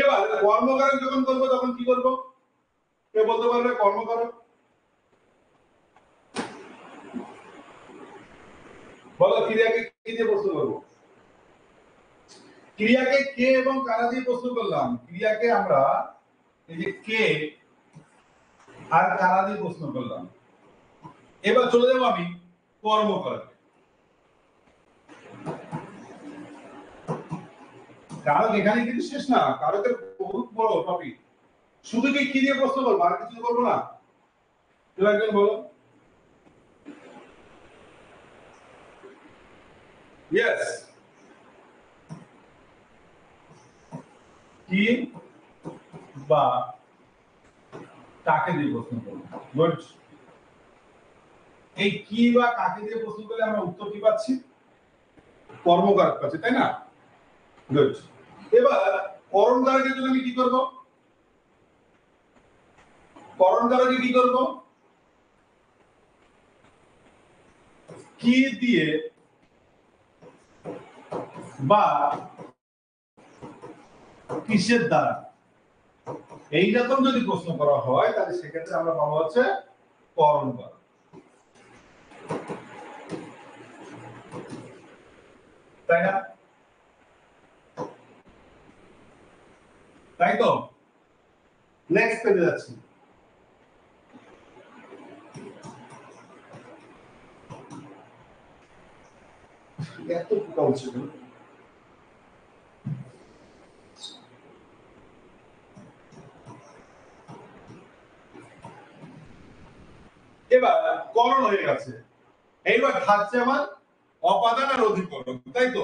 এবার কর্মকারক যখন করবো তখন কি করবো, কে বলতে পারবে কর্মকারক? বলো, ক্রিয়াকে কি দিয়ে প্রশ্ন করবো? ক্রিয়াকে কে এবং কারা দিয়ে প্রশ্ন করলাম? ক্রিয়াকে আমরা এই যে কে আর কারা দিয়ে প্রশ্ন করলাম। এবার চলে যাবো আমি কর্মকারক। কারক এখানে কিন্তু শেষ না, কারকের বহুত বড় টপিক। শুধু কি দিয়ে প্রশ্ন করবো, আর কিছু করবো না? কেউ একজন বলো। ইয়েস, কি বা কাকে দিয়ে প্রশ্ন করবো। গুড। এই কি বা কাকে দিয়ে প্রশ্ন করলে আমরা উত্তর কি পাচ্ছি? কর্মকারক পাচ্ছি, তাই না? গুড। এবার করণকারকের জন্য আমি কি করব? করণকারকে কি করব? কি দিয়ে বা কিসের দ্বারা, এইরকম যদি প্রশ্ন করা হয় তাহলে সেক্ষেত্রে আমরা পাবো হচ্ছে করণকারক। তাই না? তাই তো। নেক্সট পেজে যাচ্ছি। এত পোকা উঠছে। এবার করণ হয়ে গেছে, এইবার থাকছে আমার অপাদান আর অধিকরণ, তাই তো?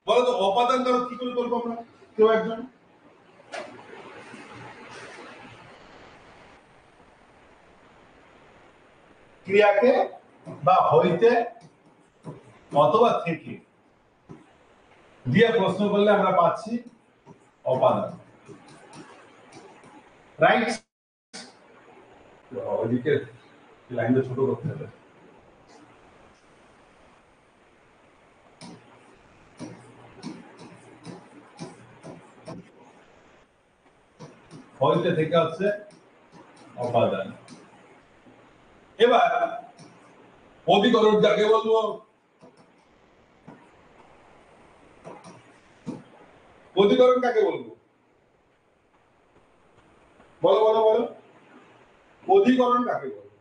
বলতো অপাদান কারক কি করে করবো আমরা? কেউ একজন ক্রিয়াকে বা হইতে অথবা থেকে দিয়ে প্রশ্ন করলে আমরা পাচ্ছি অপাদান, রাইট? ওইদিকে লাইনটা ছোট করতে হবে। হইতে থেকে হচ্ছে অপাদান। এবার অধিকরণ যাকে বলবো, অধিকরণ কাকে বলবো? বলো বলো বলো, অধিকরণ কাকে বলবো?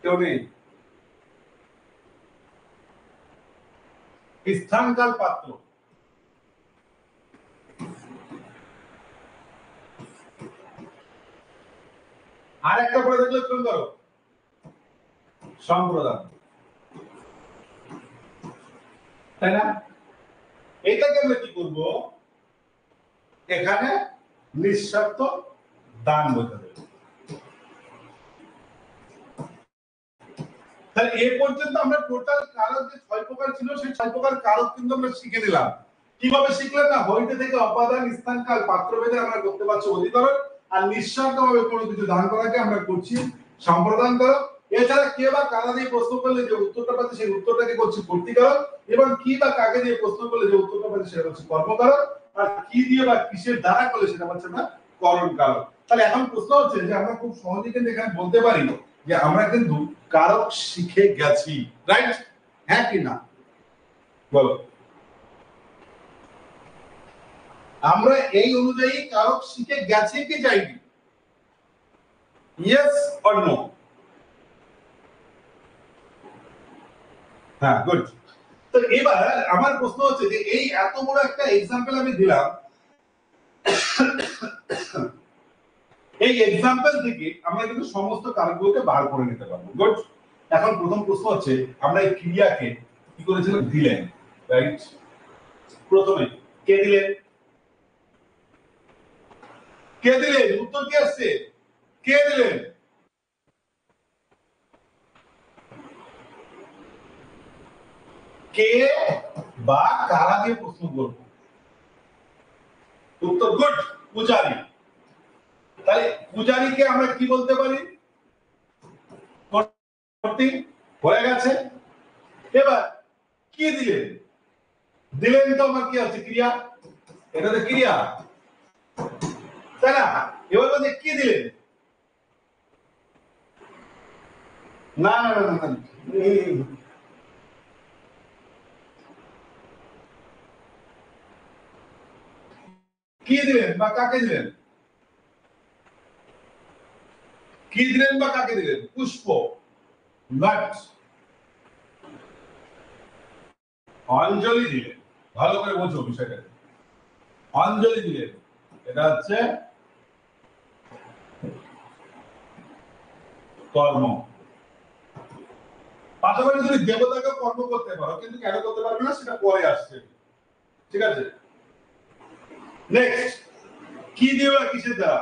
কেউ নেই? স্থানকাল পাত্র। আর একটা পরে দেখলে ফেল করো, সম্প্রদান, তাই না? এটাকে আমরা কি করব? এখানে নিঃস্বার্থ দান বলতে হবে। তাহলে এ পর্যন্ত আমরা টোটাল কারক যে 6 প্রকার ছিল সেই 6 প্রকার কারক কিন্তু আমরা শিখে নিলাম। কিভাবে শিখলাম না? হইতে থেকে অপাদান, স্থানকাল, পাত্রভেদে আমরা করতে পারছি অধিকরণ, আর নিঃস্বার্থভাবে কোনো কিছু দান করাকে আমরা করছি সম্প্রদান করক। এছাড়া কে বা কারা দিয়ে প্রশ্ন করলে যে উত্তরটা পাচ্ছি সেই উত্তরটাকে করছি কর্তৃকারক, এবং কি বা কাকে দিয়ে প্রশ্ন করলে যে উত্তরটা পাচ্ছি সেটা হচ্ছে কর্মকারক, আর কি দিয়ে বা কিসের দ্বারা করলে সেটা হচ্ছে না করণকারক। তাহলে এখন প্রশ্ন হচ্ছে যে আমরা খুব সহজেই কিন্তু এখানে বলতে পারি যে আমরা কিন্তু কারক শিখে গেছি, রাইট? হ্যাঁ কি না বলো? আমরা এই অনুযায়ী কারক শিখে গেছি কি যাইনি? Yes or no? হ্যাঁ, গুড। তো এবার আমার প্রশ্ন হচ্ছে যে এই এত বড় একটা এক্সাম্পল আমি দিলাম, এই এক্সাম্পল থেকে আমরা কিন্তু সমস্ত কারকগুলোকে বার করে নিতে পারবো। গুড। এখন প্রথম প্রশ্ন হচ্ছে আমরা এই ক্রিয়াকে কি করেছিলাম? দিলেন, রাইট? প্রথমে কে দিলেন? কে দিলেন? উত্তর কি আসছে? কে দিলেন? কে বা কারা দিয়ে প্রশ্ন করব? উত্তর গুড, পূজারী। তাহলে পূজারীকে আমরা কি বলতে পারি? কর্তৃ। হয়ে গেছে। এবার কি দিলেন? দিলেন তো আমার কি আছে ক্রিয়া, এটা তো ক্রিয়া, তাই না? এবার বলছে কি দিলেন, না না না না, কি দিলেন বা কাকে দিলেন, কি দিলেন বা কাকে দিলেন? পুষ্প, নট অঞ্জলি দিলেন। ভালো করে বোঝো বিষয়টা, অঞ্জলি দিলেন, এটা হচ্ছে কর্ম। পাশাপাশি তুমি দেবতাকে কর্ম করতে পারো, কিন্তু কেন করতে পারবে না সেটা পরে আসছে, ঠিক আছে? নেক্সট, কি দিবে কিসের দ্বারা?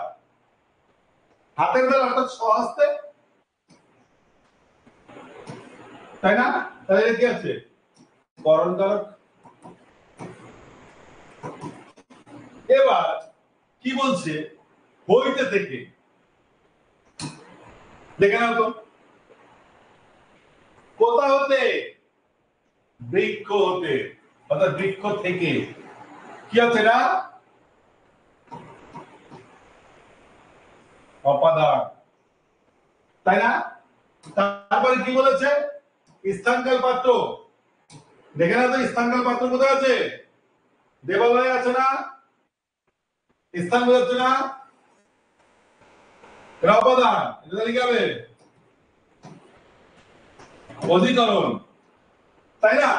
হাতের দ্বারা, অর্থাৎ স্বহস্তে, তাই না? তাহলে কি আছে? করণ দ্বারক। এবার কি বলছে? হইতে থেকে, দেখে নাও তো, কোথা হতে? বৃক্ষ হতে, অর্থাৎ বৃক্ষ থেকে। কি আছে না? অপাদান, তাই না? তারপরে কি বলেছে? স্থানকাল পাত্র, দেখে না তো স্থানকাল পাত্র কোথায় আছে? দেবালয়ে আছে না? স্থান বোঝাচ্ছে না? এটা অপাদান, এটা লিখে হবে অধিকরণ, তাই না?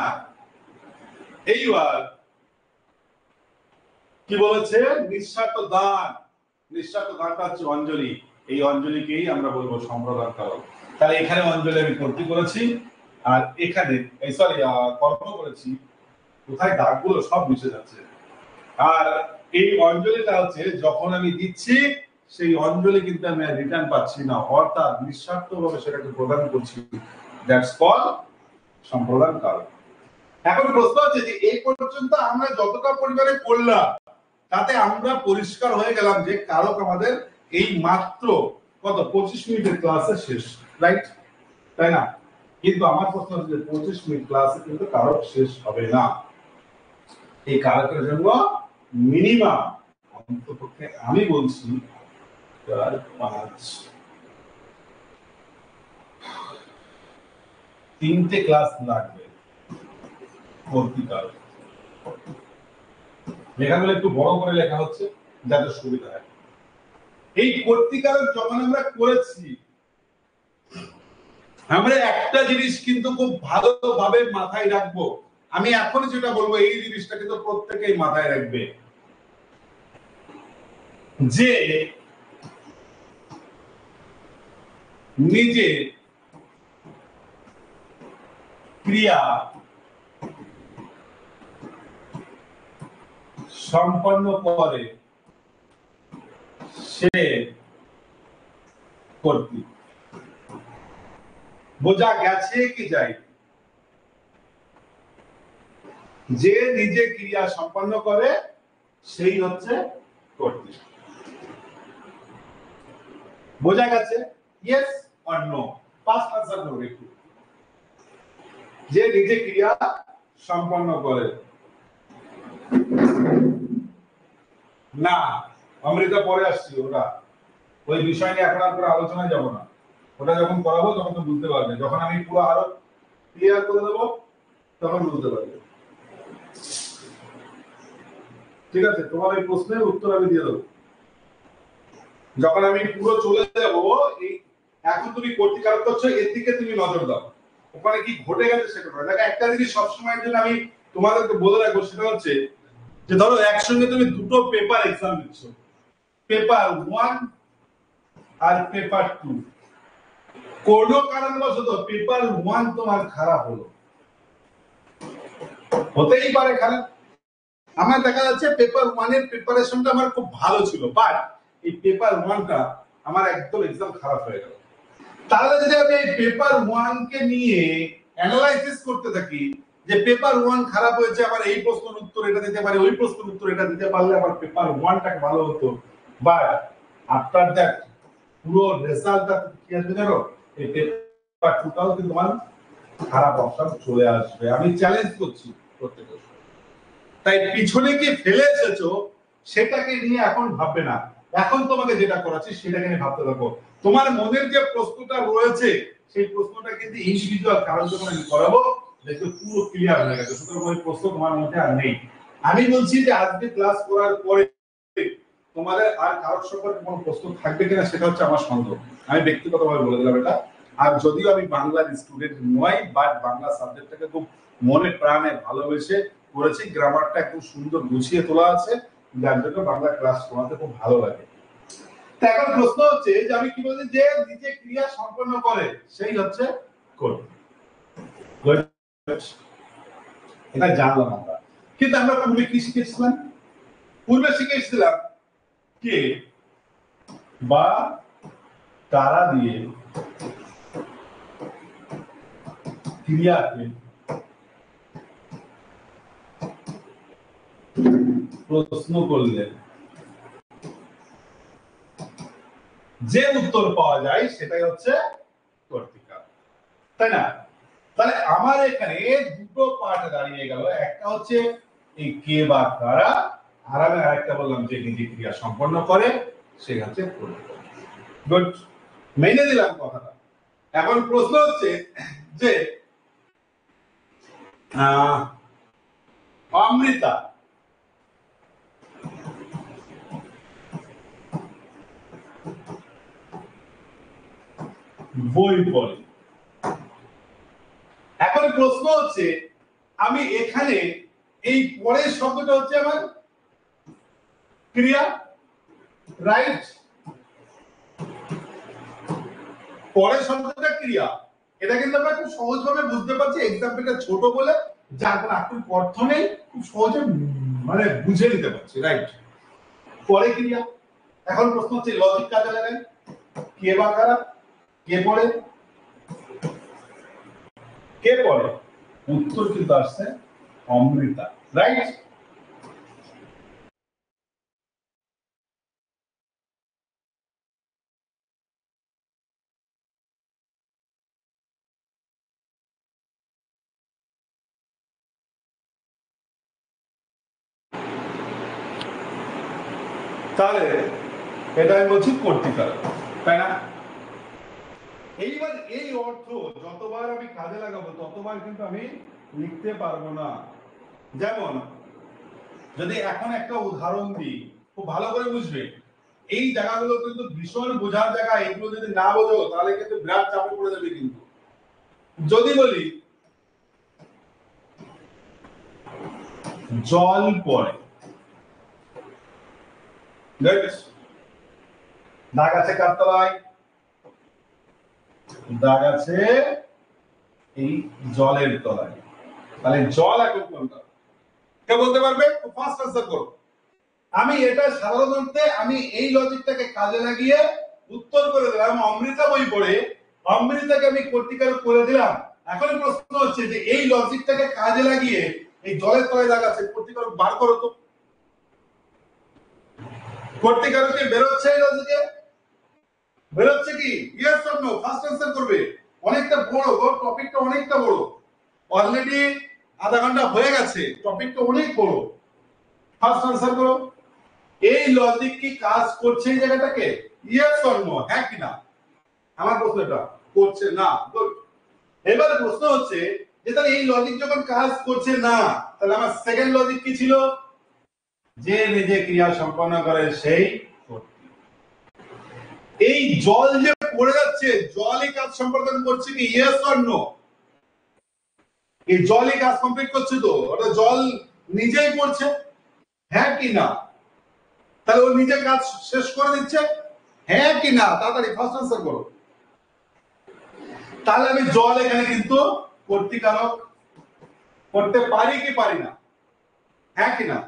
এইবার কি বলেছে? নিঃস্বার্থ দান, নিঃস্বার্থ দানটা হচ্ছে অঞ্জলি, এই অঞ্জলিকেই আমরা বলবো সম্প্রদান কারক। তাহলে এখানে অঞ্জলি আমি ভর্তি করেছি, আর এখানে এই সরি কর্ম করেছি, কোথায় দাগগুলো সব মিশে যাচ্ছে। আর এই অঞ্জলিটা হচ্ছে যখন আমি দিচ্ছি, সেই অঞ্জলি কিন্তু আমি রিটার্ন পাচ্ছি না, অর্থাৎ নিঃস্বার্থভাবে সেটাকে প্রদান করছি, দ্যাটস কল সম্প্রদান কারক। এখন প্রশ্ন হচ্ছে যে এই পর্যন্ত আমরা যতটা পরিমাণে করলাম, তাতে আমরা পরিষ্কার হয়ে গেলাম যে কারক আমাদের এই মাত্র কত 25 মিনিটের ক্লাসে শেষ, রাইট? তাই না? কিন্তু আমার প্রশ্ন হচ্ছে যে 25 মিনিট ক্লাসে কিন্তু কারক শেষ হবে না। এই কারকের জন্য মিনিমাম অন্ততপক্ষে আমি বলছি 3টে ক্লাস লাগবে। কারক লেখাগুলো একটু বড় করে লেখা হচ্ছে যাতে সুবিধা হয়। এই কর্তৃকারক যখন আমরা করেছি, আমরা একটা জিনিস কিন্তু খুব ভালোভাবে মাথায় রাখবো, আমি এখন যেটা বলবো এই জিনিসটা কিন্তু প্রত্যেকেই মাথায় রাখবে, যে নিজে ক্রিয়া সম্পন্ন করে সে কর্তৃ। বোঝা গেছে কি যাই? যে নিজে ক্রিয়া সম্পন্ন করে সেই হচ্ছে কর্তৃ। বোঝা গেছে? Yes or no? First answer করবে একটু। যে নিজে ক্রিয়া সম্পন্ন করে, না অমৃতা পরে আসছি, ওটা ওই বিষয় নিয়ে এখন আর পুরো আলোচনায় যাব না, ওটা যখন করাবো তখন তো বুঝতে পারবে, যখন আমি পুরো আরো ক্লিয়ার করে দেবো তখন বুঝতে পারবে, ঠিক আছে? তোমার এই প্রশ্নের উত্তর আমি দিয়ে দেবো যখন আমি পুরো চলে যাব। এই এখন তুমি কর্তৃকারক করছো, এর দিকে তুমি নজর দাও, ওখানে কি ঘটে গেছে সেটা নয়। দেখো একটা জিনিস সবসময়ের জন্য আমি তোমাদেরকে বলে রাখবো, সেটা হচ্ছে যে ধরো একসঙ্গে তুমি দুটো পেপার এক্সাম দিচ্ছ, পেপার 1 আর পেপার 2, কোনো কারণবশত পেপার 1 তোমার খারাপ হলো, হতেই পারে খারাপ। আমার দেখা যাচ্ছে পেপার 1 এর প্রিপারেশনটা আমার খুব ভালো ছিল, বাট এই পেপার 1টা আমার একদম এক্সাম খারাপ হয়ে গেল। তাহলে যদি আমি এই পেপার 1 কে নিয়ে অ্যানালাইসিস করতে থাকি যে পেপার 1 খারাপ হয়েছে, আবার এই প্রশ্নের উত্তর এটা দিতে পারে, ওই প্রশ্নের উত্তর এটা দিতে পারলে আবার পেপার 1টাকে ভালো হতো, বাট আফটার দ্যাট পুরো রেজাল্টটা কি আসবে জানো? এই পেপার 2টাও কিন্তু আমার খারাপ অপশন চলে আসবে। আমি চ্যালেঞ্জ করছি প্রত্যেককে, তাই পিছনে কি ফেলে এসেছো সেটাকে নিয়ে এখন ভাববে না, এখন তোমাকে যেটা করাচ্ছি সেটাকে নিয়ে ভাবতে থাকো। তোমার মনের যে প্রশ্নটা রয়েছে সেই প্রশ্নটা কিন্তু ইন্ডিভিজুয়াল কারণ যখন আমি করাবো দেখবে পুরো ক্লিয়ার হয়ে গেছে, সুতরাং ওই প্রশ্ন তোমার মধ্যে আর নেই। আমি বলছি যে আজকে ক্লাস করার পরে তোমাদের আর কারোর সম্পর্কে কোনো প্রশ্ন থাকবে কিনা সেটা হচ্ছে আমার সন্দেহ, আমি ব্যক্তিগতভাবে বলে দিলাম এটা। আর যদিও আমি বাংলার স্টুডেন্ট নই, বাট বাংলা সাবজেক্টটাকে খুব মনে প্রাণে ভালোবেসে করেছি, গ্রামারটা একদম সুন্দর গুছিয়ে তোলা আছে, যার জন্য বাংলা ক্লাস তোমাদের খুব ভালো লাগে। এখন প্রশ্ন হচ্ছে যে আমি কি বলছি যে নিজে ক্রিয়া সম্পন্ন করে সেই হচ্ছে করবে, এটা জানলাম আমরা। কিন্তু আমরা পূর্বে কি শিখেছিলাম? পূর্বে শিখেছিলাম কে বা কারা দিয়ে ক্রিয়াকে প্রশ্ন করলে যে উত্তর পাওয়া যায় সেটাই হচ্ছে কর্তিকার, তাই না? তাহলে আমার এখানে দুটো পার্ট দাঁড়িয়ে গেল, একটা হচ্ছে এই কে বা কারা, আর আমি আরেকটা বললাম যে নিজে ক্রিয়া সম্পন্ন করে সে হচ্ছে কর্তিকার। গুড, মেনে দিলাম কথাটা। এখন প্রশ্ন হচ্ছে যে অমৃতা বই পড়ে। এখন প্রশ্ন হচ্ছে আমি এখানে এই পরের শব্দটা হচ্ছে আমার ক্রিয়া, রাইট? পরের শব্দটা ক্রিয়া, এটা কিন্তু আমরা খুব সহজভাবে বুঝতে পারছি, এক্সাম্পলটা ছোট বলে যার কোনো আক্ষরিক অর্থ নেই, খুব সহজে মানে বুঝে নিতে পারছি, রাইট? পরে ক্রিয়া। এখন প্রশ্ন হচ্ছে লজিক কাজে লাগাই, কে বা কারা, কে পড়ে, কে পড়ে? উত্তর কিন্তু আসছে অমৃতা, রাইট? তাহলে এটা আমি বলছি কর্তিকার, তাই না? এইবার এই অর্থ যতবার আমি কাজে লাগাবো ততবার কিন্তু আমি লিখতে পারবো না। যেমন যদি এখন একটা উদাহরণ দিই, খুব ভালো করে বুঝবে, এই জায়গাগুলো কিন্তু ভীষণ বোঝার জায়গা, এগুলো যদি না বোঝো তাহলে কিন্তু বিরাট চাপে পড়ে যাবে। কিন্তু যদি বলি জল পড়ে, দাগ আছে কার তলায়? দাগ আছে এই জলের তলায়। তাহলে জল এখন কোনটা? কে বলতে পারবে? ফার্স্ট আনসার করো। আমি এটা সাধারণত আমি এই লজিকটাকে কাজে লাগিয়ে উত্তর করে দিলাম অমৃতা বই পড়ে, অমৃতাকে আমি কর্তিকার করে দিলাম। এখন প্রশ্ন হচ্ছে যে এই লজিকটাকে কাজে লাগিয়ে এই জলের তলায় দাগ আছে, কর্তিকার বার করো তো। কর্তিকার কি বেরোচ্ছে এই লজিকে? বেরোচ্ছে কি? Yes or no? First answer করবে। অনেকটা বড় গো, টপিকটা অনেকটা বড়, অলরেডি আধা ঘন্টা হয়ে গেছে, টপিকটা অনেক বড়। ফার্স্ট আনসার করো। এই লজিক কি কাজ করছে এই জায়গাটাকে? Yes or no? হ্যাঁ কি না? আমার প্রশ্নটা করছে না। গুড। এবারে প্রশ্ন হচ্ছে যে তাহলে এই লজিক যখন কাজ করছে না, তাহলে আমার সেকেন্ড লজিক কি ছিল? যে নিজে ক্রিয়া সম্পন্ন করে সেই কর্তৃ। এই জল যে পড়ে যাচ্ছে, জলই কাজ সম্পাদন করছে কি? Yes or no? এই জলই কাজ কমপ্লিট করছে তো, ওটা জল নিজেই পড়ছে, হ্যাঁ কি না? তাহলে ও নিজে কাজ শেষ করে দিচ্ছে, হ্যাঁ কি না? তাড়াতাড়ি ফার্স্ট আনসার করো। তাহলে আমি জল এখানে কিন্তু কর্তৃকারক করতে পারি কি পারি না? হ্যাঁ কি না?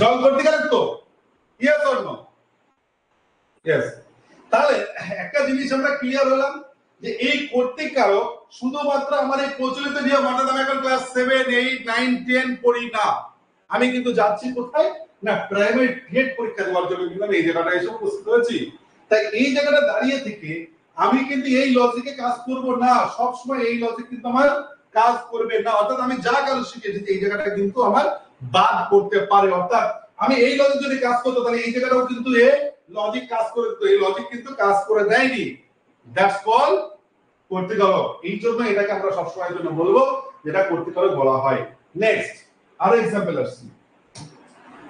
জল কর্তৃকারক তো, ইয়েস অর নো? ইয়েস। তাহলে একটা জিনিস আমরা ক্লিয়ার হলাম যে এই কর্তৃকারক শুধুমাত্র আমার এই প্রচলিত নিয়ম, অর্থাৎ আমি এখন ক্লাস 7, 8, 9, 10 পড়ি না, আমি কিন্তু যাচ্ছি কোথায় না প্রাইমারি গ্রেড পরীক্ষা দেওয়ার জন্য কিন্তু আমি এই জায়গাটা এসে উপস্থিত হয়েছি। তাই এই জায়গাটা দাঁড়িয়ে থেকে আমি কিন্তু এই লজিকে কাজ করব না, সব সময় এই লজিক কিন্তু আমার কাজ করবে না, অর্থাৎ আমি যা কাজ শিখেছি এই জায়গাটা কিন্তু আমার বাদ করতে পারে। অর্থাৎ আমি এই লজিক যদি কাজ করতো তাহলে এই জায়গাটাও কিন্তু এ লজিক কাজ করে দিত, এই লজিক কিন্তু কাজ করে দেয়নি। দ্যাটস কল কর্তৃকারক। এই জন্য এটাকে আমরা সবসময়ের জন্য বলবো যেটা কর্তৃকারক বলা হয়। নেক্সট আরো এক্সাম্পল আসছি,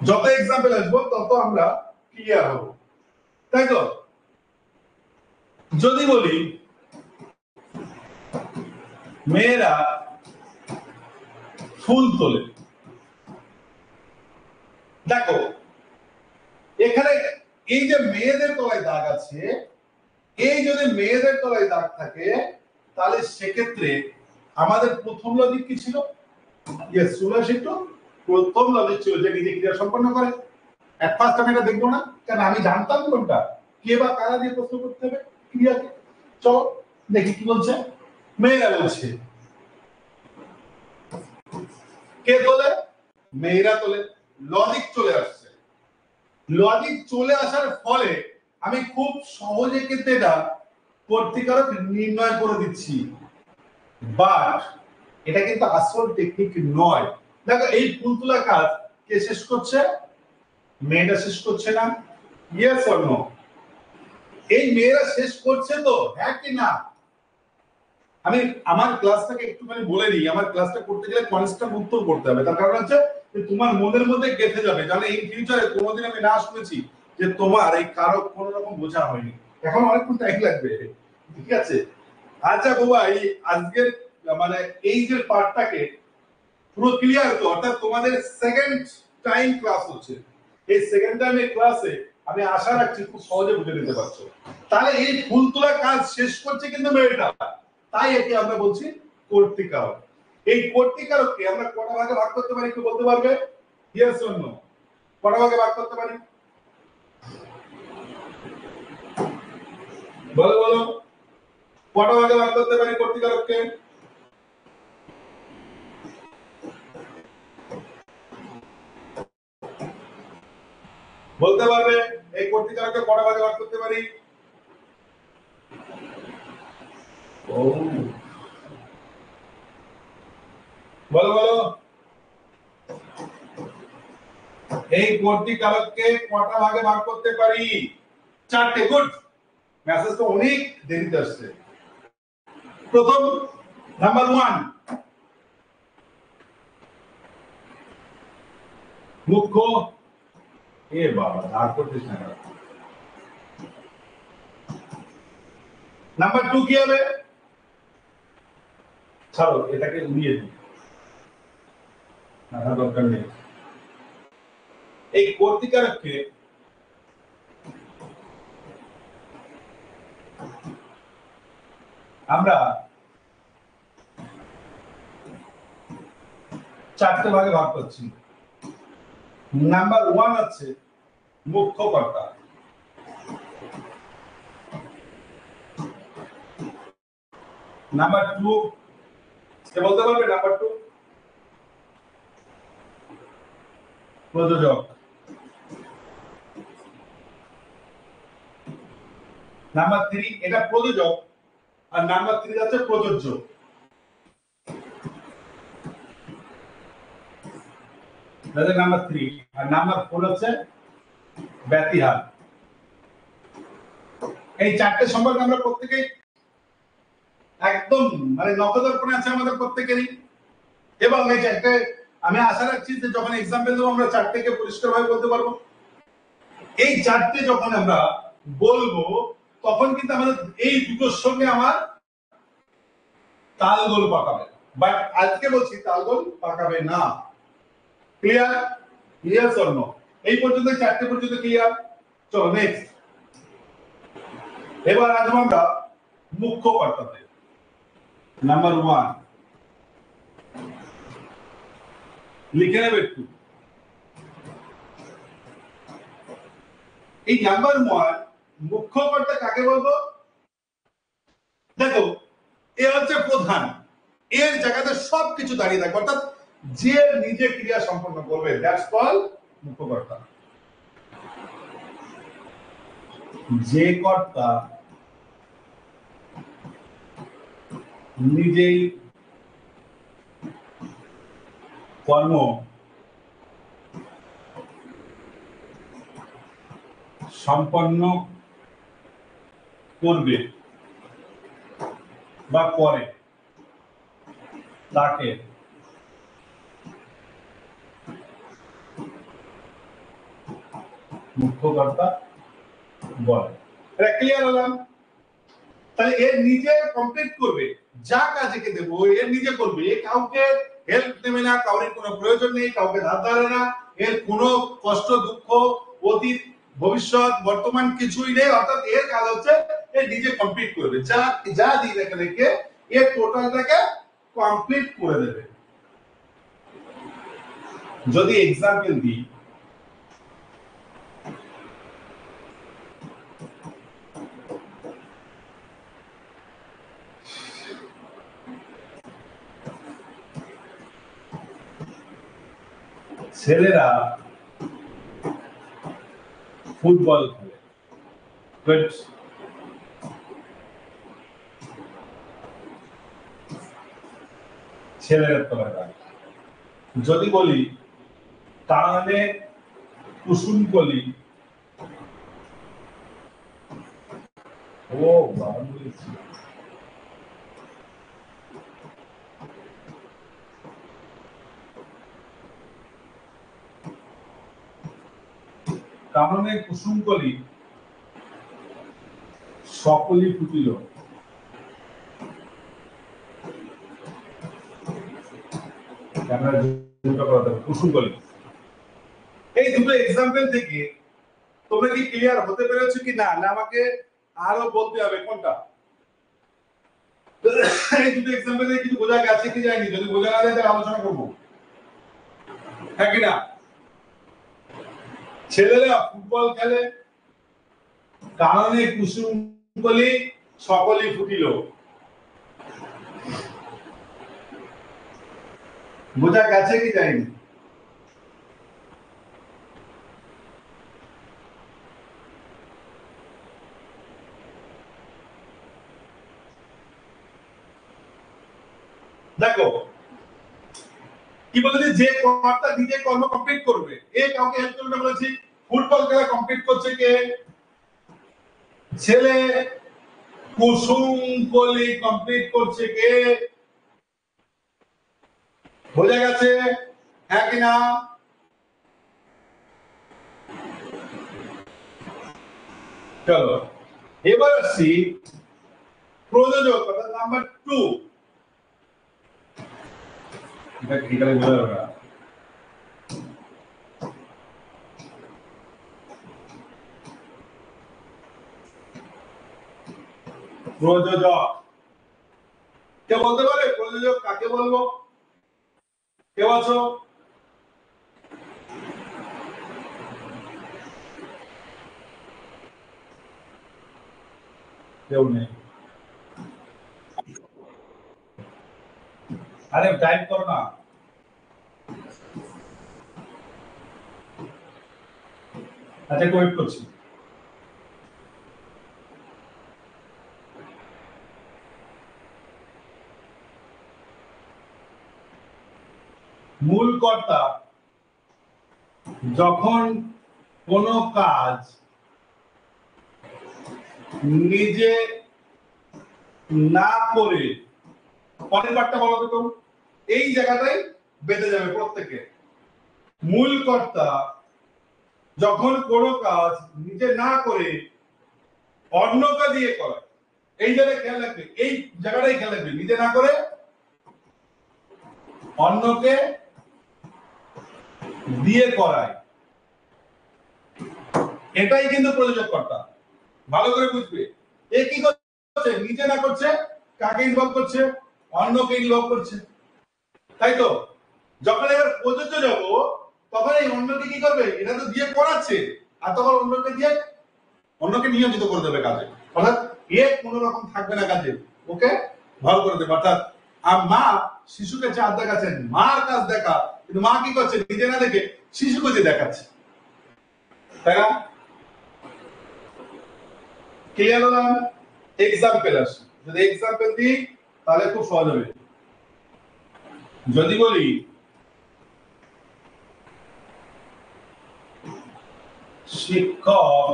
যত এক্সাম্পল আসবো তত আমরা ক্লিয়ার হব, তাই তো? যদি বলি মেয়েরা ফুল তোলে, দেখো এখানে এই যে মেয়েদের তলায় দাগ আছে, এই যদি মেয়েদের তলায় দাগ থাকে তাহলে সেক্ষেত্রে আমাদের প্রথম লজিক কি ছিল? ইয়েস, সুভাষ একটু প্রথম লজিক ছিল যে নিজে ক্রিয়া সম্পন্ন করে। এট ফার্স্ট আমি এটা দেখবো না, কারণ আমি জানতাম কোনটা, কে বা কারা দিয়ে প্রশ্ন করতে হবে ক্রিয়াকে। চলো দেখি কি বলছে। মেয়েরা বলছে, কে তোলে? মেয়েরা তোলে। লজিক চলে আসছে, লজিক চলে আসার ফলে আমি খুব সহজে কিন্তু এটা কর্তৃকারক নির্ণয় করে দিচ্ছি। বাট এটা কিন্তু আসল টেকনিক নয়। দেখো এই ফুল তোলা কাজ কে শেষ করছে? মেয়েটা শেষ করছে না? Yes or no? এই মেয়েরা শেষ করছে তো, হ্যাঁ কি না? আমি আমার ক্লাসটাকে একটুখানি বলে দিই, আমার ক্লাসটা করতে গেলে কনস্ট্যান্ট উত্তর করতে হবে। তার কারণ হচ্ছে যে তোমার মনের মধ্যে গেঁথে যাবে, তাহলে এই ফিউচারে কোনোদিন আমি না শুনেছি যে তোমার এই কারক কোনো রকম বোঝা হয়নি। এখন অনেকক্ষণ টাইম লাগবে, ঠিক আছে? আচ্ছা বাবা, এই আজকের মানে এই যে পার্টটাকে পুরো ক্লিয়ার তো, অর্থাৎ তোমাদের সেকেন্ড টাইম ক্লাস হচ্ছে, এই সেকেন্ড টাইমের ক্লাসে আমি আশা রাখছি খুব সহজে বুঝে নিতে পারছো। তাহলে এই ফুল তোলা কাজ শেষ করছে কিন্তু মেয়েটা, তাই একে আমরা বলছি কর্তৃকারক। এই কর্তৃকারককে আমরা কটা ভাগে ভাগ করতে পারি, একটু বলতে পারবে? Yes or no? কটা ভাগে ভাগ করতে পারি বলো বলো, কটা ভাগে ভাগ করতে পারি কর্তৃকারককে? বলতে পারবে এই কর্তৃকারককে কটা ভাগে ভাগ করতে পারি? বলো বলো, এই কর্তৃকারককে কটা ভাগে ভাগ করতে পারি? চারটে। গুড, মেসেজ তো অনেক দেরিতে আসছে। প্রথম নাম্বার 1 মুখ্য। এ বাবা দাঁড় করতেছ না। নাম্বার 2 কি হবে? ছাড়ো এটাকে উড়িয়ে দিই, না দরকার নেই। এই কর্তৃকারককে আমরা চারটে ভাগে ভাগ করছি। নাম্বার 1 আছে মুখ্য কর্তা, নাম্বার 2 কে বলতে পারবে? নাম্বার 2 প্রযোজক, নাম্বার 3 এটা প্রযোজক, আর নাম্বার 3 আছে প্রযোজ্য। নাম্বার 3 আর নাম্বার 4 হচ্ছে ব্যতিহার। এই চারটে সম্পর্কে আমরা প্রত্যেকেই একদম মানে নখদর্পণে আছে আমাদের প্রত্যেকেরই। এবং এই চারটে আমি আশা রাখছি যে যখন এক্সাম্পল দেবো আমরা চারটেকে পরিষ্কারভাবে বলতে পারবো। এই চারটে যখন আমরা বলবো তখন কিন্তু আমাদের এই দুটোর সঙ্গে আমার তালগোল পাকাবে, বাট আজকে বলছি তালগোল পাকাবে না। ক্লিয়ার? Yes or no? এই পর্যন্ত চারটে পর্যন্ত ক্লিয়ার? চলো নেক্সট। এবার আসবো আমরা মুখ্য কর্তাতে। নাম্বার 1 লিখে নেবে একটু। এই নাম্বার 1 মুখ্য কর্তা কাকে বলবো? দেখো এ হচ্ছে প্রধান, এর জায়গাতে সবকিছু দাঁড়িয়ে থাকবে, অর্থাৎ যে নিজে ক্রিয়া সম্পন্ন করবে, দ্যাটস কল মুখ্য কর্তা। যে কর্তা নিজেই কর্ম সম্পন্ন করবে বা করে তাকে মুখ্য কর্তা বলে। এটা ক্লিয়ার হলাম? তাহলে এর নিজে কমপ্লিট করবে, যা কাজকে দেবো এর নিজে করবে, এ কাউকে হেল্প নেবে না, কাউকে কোনো প্রয়োজন নেই, কাউকে ধার ধারে না, এর কোনো কষ্ট দুঃখ অতীত ভবিষ্যৎ বর্তমান কিছুই নেই, অর্থাৎ এর কাজ হচ্ছে এ নিজে কমপ্লিট করবে, যা যা দিয়ে রেখে এর টোটালটাকে কমপ্লিট করে দেবে। যদি এক্সাম্পল দিই, ছেলেরা ফুটবল খেলে, ছেলেরা তোলা। যদি বলি তাহলে কুসুম কলি, ও বাবা বলেছি, কারণে কুসুম কলি সকলই ফুটিল। কুসুম কলি, এই দুটো এক্সাম্পল থেকে তোমরা কি ক্লিয়ার হতে পেরেছো কি না, না আমাকে আরো বলতে হবে কোনটা? এই দুটো এক্সাম্পল থেকে কিছু বোঝা গেছে কি যায়নি? যদি বোঝা না যায় তাহলে আলোচনা করবো, হ্যাঁ কি না? ছেলেরা ফুটবল খেলে, কারণে কুসুম কলি সকলই ফুটিল। বোঝা গেছে কি যায়নি? দেখো কি বলেছে, যে কর্তা নিজে কর্ম কমপ্লিট করবে, এ কাউকে হেল্প করবে না বলেছি। ফুটবল খেলা কমপ্লিট করছে কে? ছেলে। কুসুম কলি কমপ্লিট করছে কে? বোঝা গেছে, হ্যাঁ কি না? চলো এবার আসছি প্রযোজক, অর্থাৎ নাম্বার 2। এটা কি করে বোঝা যাবে? প্রযোজক কে বলতে পারে? প্রযোজক কাকে বলবো? কে বলছো? কেউ নেই। আরে টাইপ করো না। আচ্ছা একটু ওয়েট করছি। মূল কর্তা যখন কোনো কাজ নিজে না করে, পরের পার্টটা বলো তো, এই জায়গাটাই বেঁধে যাবে প্রত্যেকে। মূল কর্তা যখন কোনো কাজ নিজে না করে অন্যকে দিয়ে করে, এই জায়গায় খেয়াল রাখবে, এই জায়গাটাই খেয়াল রাখবে, নিজে না করে অন্যকে দিয়ে করায়, এটাই কিন্তু প্রযোজক কর্তা। ভালো করে বুঝবে, এ কি করছে? নিজে না করছে, কাকে ইনভলভ করছে? অন্যকে ইনভলভ করছে, তাই তো? যখন এবার প্রযোজ্য যাব, তখন এই অন্যকে কি করবে? এটা তো দিয়ে করাচ্ছে, আর তখন অন্যকে দিয়ে অন্যকে নিয়োজিত করে দেবে কাজে, অর্থাৎ এ কোনো রকম থাকবে না কাজে, ওকে ভালো করে দেবে। অর্থাৎ মা শিশুকে চাঁদ দেখাচ্ছেন, মার কাজ দেখা, কিন্তু মা কি করছে? নিজে না দেখে শিশুকে যে দেখাচ্ছে, তাই না? ক্লিয়ার হলাম? এক্সাম্পল আসে, যদি এক্সাম্পল দিই তাহলে খুব সহজ হবে। যদি বলি শিক্ষক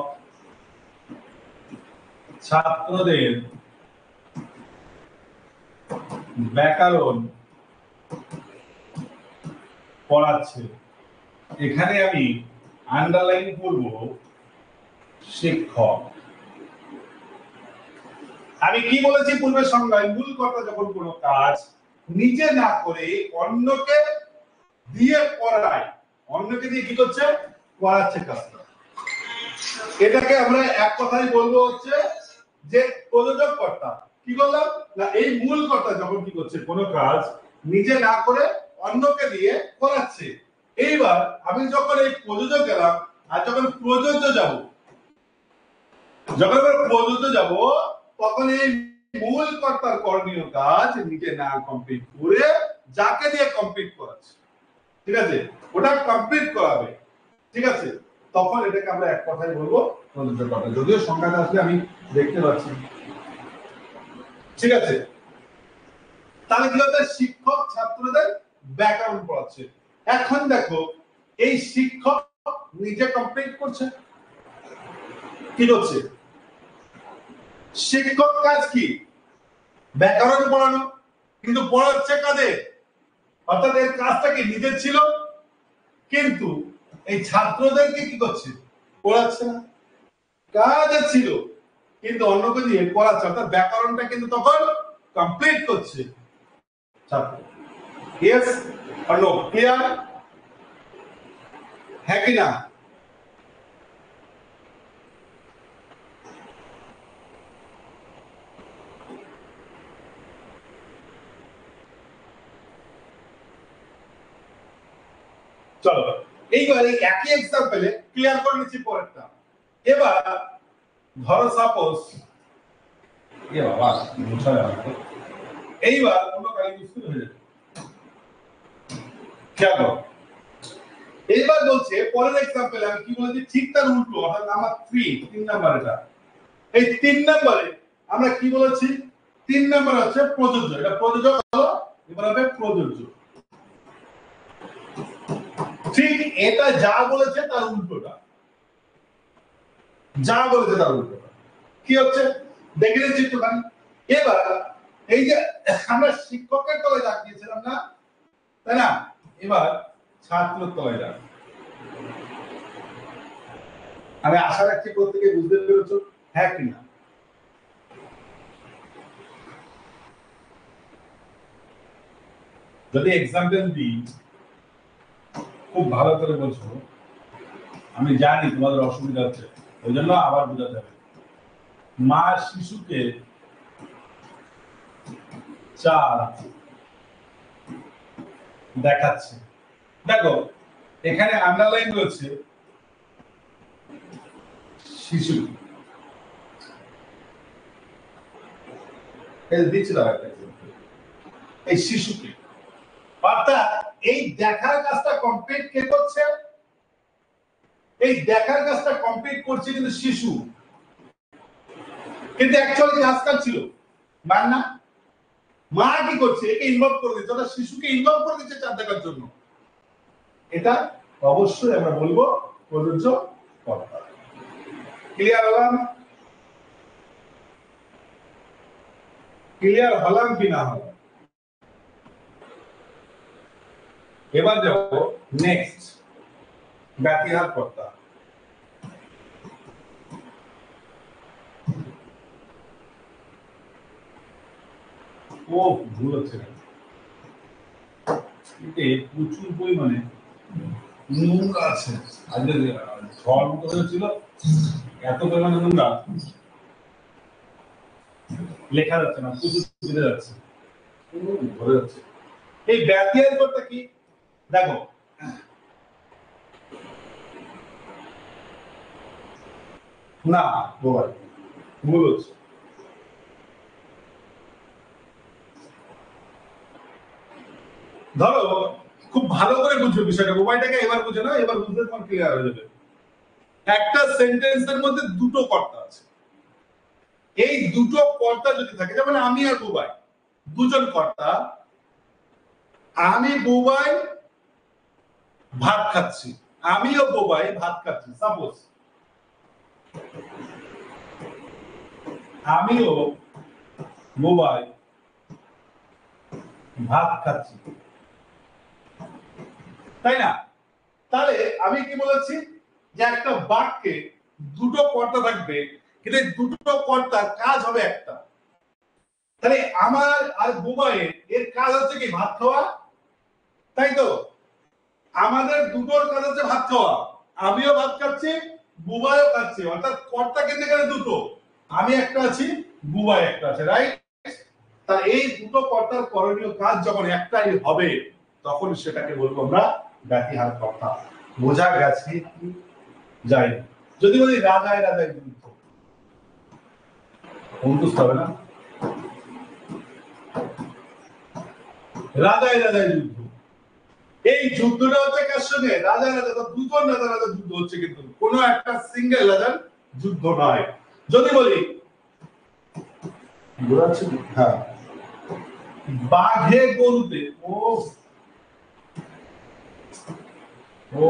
ছাত্রদের ব্যাকরণ পড়াচ্ছে। এখানে আমি আন্ডারলাইন করব শিক্ষক। আমি কি বলেছি পূর্বের সংজ্ঞায়, মূল কথা যখন কোনো কাজ নিজে না করে অন্যকে দিয়ে করায়, অন্যকে দিয়ে কি করছে, করাচ্ছে কাজটা, এটাকে আমরা এক কথায় বলবো হচ্ছে যে প্রযোজক কর্তা। কি বললাম না, এই মূল কর্তা যখন কি করছে কোনো কাজ নিজে না করে অন্যকে দিয়ে করাচ্ছে। এইবার আমি যখন এই প্রযোজক গেলাম আর যখন প্রযোজ্য যাব, যখন আমরা প্রযোজ্য যাব তখন এই মূল কর্তার করণীয় কাজ নিজে না কমপ্লিট করে যাকে দিয়ে কমপ্লিট করাচ্ছে, ঠিক আছে, ওটা কমপ্লিট করাবে, ঠিক আছে, তখন এটাকে আমরা এক কথায় বলবো প্রযোজ্য কর্তা। যদিও সংখ্যাটা আসলে আমি দেখতে পাচ্ছি, ঠিক আছে। তাহলে কি হচ্ছে, শিক্ষক ছাত্রদের ব্যাকরণ পড়াচ্ছে। এখন দেখো এই শিক্ষক নিজে কমপ্লিট করছে, কি করছে, শিক্ষক কাজ কি, ব্যাকরণ পড়ানো, কিন্তু পড়াচ্ছে কাদের, অর্থাৎ এর কাজটা কি নিজের ছিল, কিন্তু এই ছাত্রদেরকে কি করছে, পড়াচ্ছে না, কাজ ছিল কিন্তু অন্যকে দিয়ে পড়াচ্ছে, অর্থাৎ ব্যাকরণটা কিন্তু তখন কমপ্লিট করছে ছাত্র। ইয়েস অর নো, ক্লিয়ার, হ্যাঁ কি না? চলো এইবার এই একই এক্সাম্পলে ক্লিয়ার করে নিচ্ছি পরেরটা। এবার ধরো সাপোজ এ বাবা মুছা যাবে, এইবার অন্য কালি মুশকিল হয়ে যাবে, খেয়াল করো। এইবার বলছে পরের এক্সাম্পলে আমি কি বলেছি, ঠিক তার উল্টো, অর্থাৎ নাম্বার 3 নাম্বার, এটা এই 3 নম্বরে আমরা কি বলেছি, 3 নম্বর হচ্ছে প্রযোজ্য, এটা প্রযোজক হলো, এবার হবে প্রযোজ্য। ঠিক এটা যা বলেছে তার উল্টোটা, যা বলেছে তার উল্টোটা কি হচ্ছে দেখে নিচ্ছি একটুখানি। এবার এই যে আমরা শিক্ষকের তলায় ডাক দিয়েছিলাম না, তাই না, এবার ছাত্রের তলায় ডাক। আমি আশা রাখছি প্রত্যেকে বুঝতে পেরেছো, হ্যাঁ কিনা? যদি এক্সাম্পল দিই খুব ভালো করে বলছো, আমি জানি তোমাদের অসুবিধা হচ্ছে, ওই জন্য আবার বোঝাতে হবে। মা শিশুকে চাঁদ দেখাচ্ছে। দেখো এখানে আন্ডারলাইন রয়েছে শিশু, এই শিশুকে, অর্থাৎ এই দেখার কাজটা কমপ্লিট কে করছে, এই দেখার কাজটা কমপ্লিট করছে কিন্তু শিশু, কিন্তু অ্যাকচুয়ালি আজকাল ছিল মান না, মা কি করছে, একে ইনভলভ করে দিচ্ছে, অর্থাৎ শিশুকে ইনভলভ করে দিচ্ছে চাঁদ দেখার জন্য। এটা অবশ্যই আমরা বলবো প্রযোজ্য কর্তা। ক্লিয়ার হলাম, ক্লিয়ার হলাম কি না হলাম? এবার যাব নেক্সট, ব্যতিহার কর্তা। ও ভুল হচ্ছে না, প্রচুর পরিমাণে নোংরা আছে, আজকে ঝড় মতো হয়েছিল, এত পরিমাণে নোংরা লেখা যাচ্ছে না, প্রচুর বেড়ে যাচ্ছে, ভরে যাচ্ছে। এই ব্যতিহার কর্তা কি, দেখো না মোবাইল ভুল হচ্ছে, ধরো খুব ভালো করে বুঝবে বিষয়টা, মোবাইলটাকে এবার বুঝে না, এবার বুঝলে তোমার ক্লিয়ার হয়ে যাবে। একটা সেন্টেন্সের মধ্যে দুটো কর্তা আছে, এই দুটো কর্তা যদি থাকে, যেমন আমি আর বুবাই দুজন কর্তা, আমি বুবাই ভাত খাচ্ছি, আমিও বুবাই ভাত খাচ্ছি, সাপোজ আমিও বুবাই ভাত খাচ্ছি, তাই না? তাহলে আমি কি বলেছি যে একটা বাক্যে দুটো কর্তা থাকবে, কিন্তু দুটো কর্তার কাজ হবে একটা। তাহলে আমার আর বুবাইয়ের এর কাজ হচ্ছে কি ভাত খাওয়া, তাই তো? আমাদের দুটোর কাজ হচ্ছে ভাত খাওয়া। আমিও ভাত খাচ্ছি, বুবাইও খাচ্ছে, অর্থাৎ কর্তা কিন্তু এখানে দুটো, আমি একটা আছি, বুবাই একটা আছে, রাইট? তার এই দুটো কর্তার করণীয় কাজ যখন একটাই হবে তখন সেটাকে বলবো আমরা ব্যতিহার কর্তা। বোঝা গেছে কি? যাই যদি বলি রাজায় রাজায় যুদ্ধ, সন্তুষ্ট হবে না? রাজায় রাজায় যুদ্ধ, এই যুদ্ধটা হচ্ছে কার সঙ্গে? রাজা রাজা, দুজন রাজা রাজা যুদ্ধ হচ্ছে, কিন্তু কোনো একটা সিঙ্গেল রাজার যুদ্ধ নয়। যদি বলি হ্যাঁ, বাঘে গরুতে, ও ও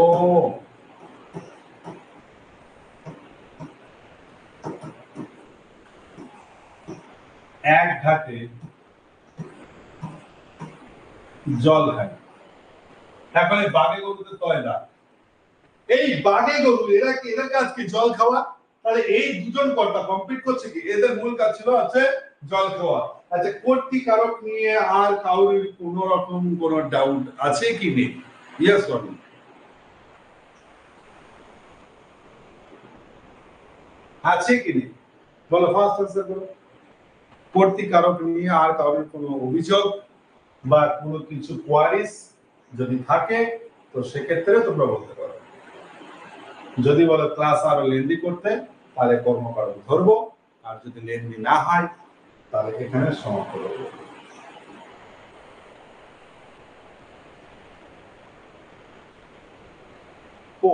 এক ঘাটে জল খায়, এখন এই বাঘে গরুতে তয়লা, এই বাঘে গরু এরা কি, এদের কাজ কি জল খাওয়া? তাহলে এই দুজন কর্তা কমপ্লিট করছে কি, এদের মূল কাজ ছিল হচ্ছে জল খাওয়া। আচ্ছা, কর্তৃকারক নিয়ে আর কারোর কোন রকম কোন ডাউট আছে কি নেই? Yes or no? আছে কি নেই বলো, ফার্স্ট আনসার করো। কর্তৃকারক নিয়ে আর কারোর কোনো অভিযোগ বা কোনো কিছু কোয়ারিস যদি থাকে তো সেক্ষেত্রে তোমরা বলতে পারো। যদি বলো ক্লাস আরো লেন্দি করতে তাহলে কর্মকারক ধরবো, আর যদি লেন্দি না হয় তাহলে এখানে সমাপ্ত করবো। ও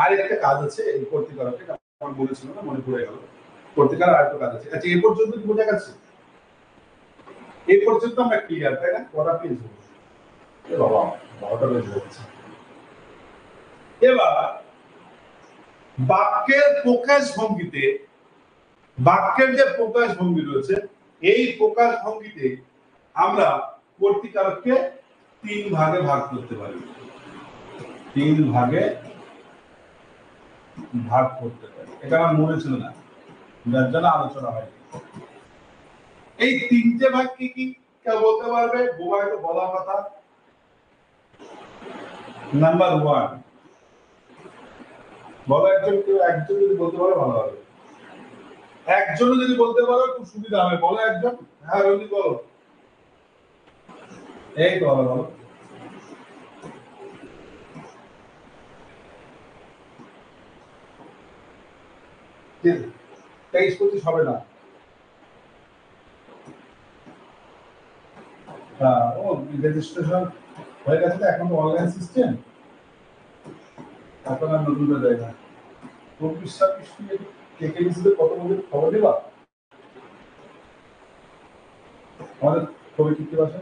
আর একটা কাজ আছে এই কর্তৃকারকের, আমার বলেছিল না, মনে পড়ে গেল, কর্তৃকারক আর একটা কাজ আছে। আচ্ছা, এই পর্যন্ত কি বোঝা গেছে? এই পর্যন্ত আমরা ক্লিয়ার, তাই না? কটা পেজ বাবা, 12টা পেজ হচ্ছে। এবার বাক্যের প্রকাশ ভঙ্গিতে, বাক্যের যে প্রকাশ ভঙ্গি রয়েছে এই প্রকাশ ভঙ্গিতে আমরা কর্তৃকারককে 3 ভাগে ভাগ করতে পারি, 3 ভাগে ভাগ করতে পারি। এটা আমার মনে ছিল না, যার জন্য আলোচনা হয়। এই 3টে ভাগ কি কি কেউ বলতে পারবে? বোবাই তো বলার কথা। নাম্বার 1 বলো, একজন যদি বলতে পারো ভালো হবে। একজন যদি বলতে পারো খুব সুবিধা হবে, বলো একজন। হ্যাঁ রঞ্জিত বলো, এই তো বলো। তেইশ 25 হবে না। ও রেজিস্ট্রেশন হয়ে গেছে তো, এখন তো অনলাইন সিস্টেম, এখন আর নতুন দেয় না। 24-26 কে কে দিচ্ছে, কত বছর খবর দিবা আমাদের কবি কি আছে?